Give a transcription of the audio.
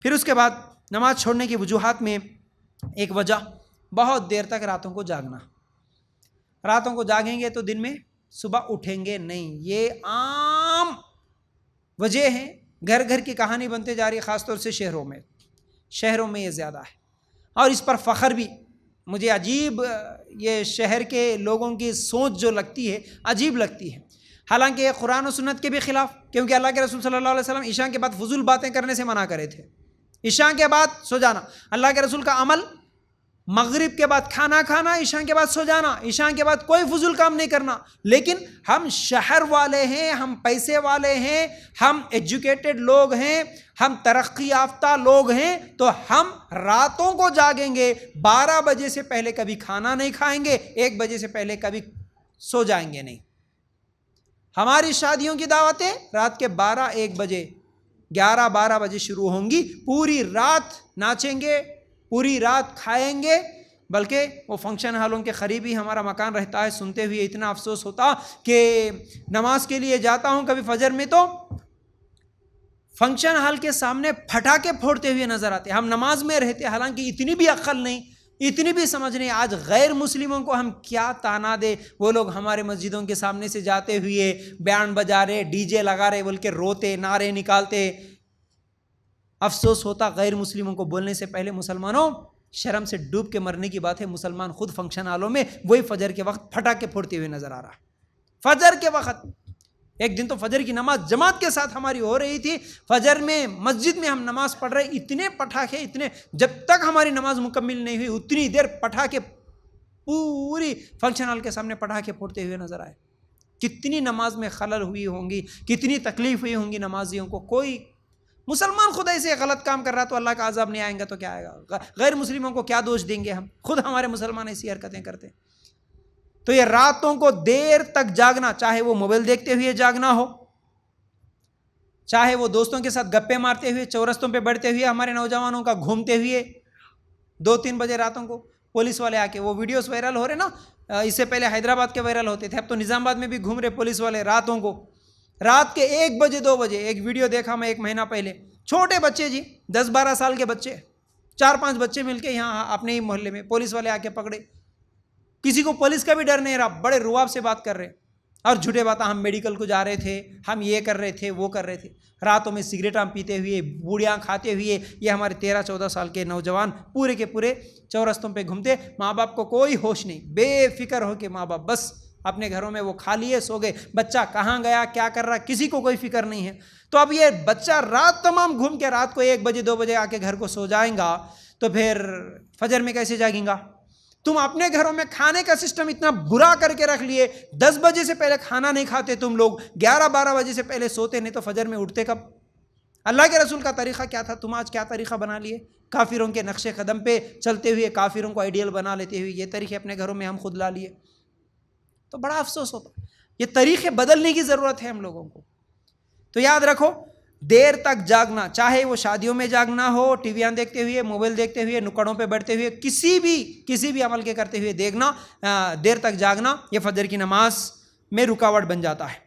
پھر اس کے بعد نماز چھوڑنے کی وجوہات میں ایک وجہ بہت دیر تک راتوں کو جاگنا. راتوں کو جاگیں گے تو دن میں صبح اٹھیں گے نہیں. یہ عام وجہ ہے. گھر گھر کی کہانی بنتے جا رہی ہے، خاص طور سے شہروں میں یہ زیادہ ہے. اور اس پر فخر بھی. مجھے عجیب یہ شہر کے لوگوں کی سوچ جو لگتی ہے عجیب لگتی ہے. حالانکہ یہ قرآن و سنت کے بھی خلاف، کیونکہ اللہ کے رسول صلی اللہ علیہ وسلم عشاء کے بعد فضول باتیں کرنے سے منع کرے تھے. عشاء کے بعد سو جانا. اللہ کے رسول کا عمل مغرب کے بعد کھانا کھانا، عشاء کے بعد سو جانا، عشاء کے بعد کوئی فضول کام نہیں کرنا. لیکن ہم شہر والے ہیں، ہم پیسے والے ہیں، ہم ایجوکیٹڈ لوگ ہیں، ہم ترقی یافتہ لوگ ہیں، تو ہم راتوں کو جاگیں گے. 12 بجے سے پہلے کبھی کھانا نہیں کھائیں گے، 1 بجے سے پہلے کبھی سو جائیں گے نہیں. ہماری شادیوں کی دعوتیں رات کے 12-1 بجے 11-12 بجے شروع ہوں گی. پوری رات ناچیں گے، پوری رات کھائیں گے. بلکہ وہ فنکشن ہالوں کے قریب ہی ہمارا مکان رہتا ہے. سنتے ہوئے اتنا افسوس ہوتا کہ نماز کے لیے جاتا ہوں کبھی فجر میں تو فنکشن ہال کے سامنے پٹاخے پھوڑتے ہوئے نظر آتے. ہم نماز میں رہتے، حالانکہ اتنی بھی عقل نہیں، اتنی بھی سمجھ نہیں. آج غیر مسلموں کو ہم کیا تانا دے. وہ لوگ ہمارے مسجدوں کے سامنے سے جاتے ہوئے بیان بجا رہے، ڈی جے لگا رہے بول کے روتے، نعرے نکالتے. افسوس ہوتا غیر مسلموں کو بولنے سے پہلے. مسلمانوں، شرم سے ڈوب کے مرنے کی بات ہے. مسلمان خود فنکشن ہالوں میں وہی فجر کے وقت پٹاخے پھوڑتے ہوئے نظر آ رہا. فجر کے وقت ایک دن تو فجر کی نماز جماعت کے ساتھ ہماری ہو رہی تھی. فجر میں مسجد میں ہم نماز پڑھ رہے، اتنے پٹاخے، اتنے، جب تک ہماری نماز مکمل نہیں ہوئی اتنی دیر پٹاخے پوری فنکشن ہال کے سامنے پٹاخے پھوڑتے ہوئے نظر آئے. کتنی نماز میں خلل ہوئی ہوں گی، کتنی تکلیف ہوئی ہوں گی نمازیوں کو. کوئی مسلمان خود ایسے غلط کام کر رہا تو اللہ کا عذاب نہیں آئے گا تو کیا آئے گا؟ غیر مسلموں کو کیا دوش دیں گے ہم؟ خود ہمارے مسلمان ایسی حرکتیں کرتے. تو یہ راتوں کو دیر تک جاگنا، چاہے وہ موبائل دیکھتے ہوئے جاگنا ہو، چاہے وہ دوستوں کے ساتھ گپے مارتے ہوئے، چورستوں پہ بڑھتے ہوئے، ہمارے نوجوانوں کا گھومتے ہوئے 2-3 بجے راتوں کو پولیس والے آ کے وہ ویڈیوز وائرل ہو رہے نا. اس سے پہلے حیدرآباد کے وائرل ہوتے تھے، اب تو نظام آباد میں بھی گھوم رہے پولیس والے راتوں کو. رات کے 1 بجے 2 بجے ایک ویڈیو دیکھا میں 1 مہینہ پہلے. چھوٹے بچے جی، 10-12 سال کے بچے، 4-5 بچے مل کے یہاں اپنے ہی محلے میں پولیس والے آ کے پکڑے. کسی کو پولیس کا بھی ڈر نہیں رہا، بڑے رواب سے بات کر رہے اور جھوٹے باتیں. ہم میڈیکل کو جا رہے تھے، ہم یہ کر رہے تھے، وہ کر رہے تھے. راتوں میں سگریٹاں پیتے ہوئے، بوڑیاں کھاتے ہوئے یہ ہمارے 13-14 سال کے نوجوان پورے کے پورے چورستوں پہ گھومتے. ماں باپ کو کوئی ہوش نہیں، بے فکر ہو کے ماں باپ بس اپنے گھروں میں وہ کھا لیے سو گئے. بچہ کہاں گیا، کیا کر رہا، کسی کو کوئی فکر نہیں ہے. تو اب یہ بچہ رات تمام گھوم کے رات کو 1 بجے 2 بجے آ کے گھر کو سو جائیں گا تو پھر فجر میں کیسے جاگیں گا؟ تم اپنے گھروں میں کھانے کا سسٹم اتنا برا کر کے رکھ لیے. 10 بجے سے پہلے کھانا نہیں کھاتے تم لوگ، 11-12 بجے سے پہلے سوتے نہیں، تو فجر میں اٹھتے کب؟ اللہ کے رسول کا طریقہ کیا تھا؟ تم آج کیا طریقہ بنا لیے؟ کافروں کے نقش قدم پہ چلتے ہوئے، کافروں کو آئیڈیل بنا لیتے ہوئے یہ طریقے اپنے گھروں میں ہم خود لا لیے. تو بڑا افسوس ہوتا. یہ طریقے بدلنے کی ضرورت ہے ہم لوگوں کو. تو یاد رکھو، دیر تک جاگنا، چاہے وہ شادیوں میں جاگنا ہو، ٹی ویاں دیکھتے ہوئے، موبائل دیکھتے ہوئے، نکڑوں پہ بیٹھتے ہوئے، کسی بھی عمل کے کرتے ہوئے دیکھنا، دیر تک جاگنا یہ فجر کی نماز میں رکاوٹ بن جاتا ہے.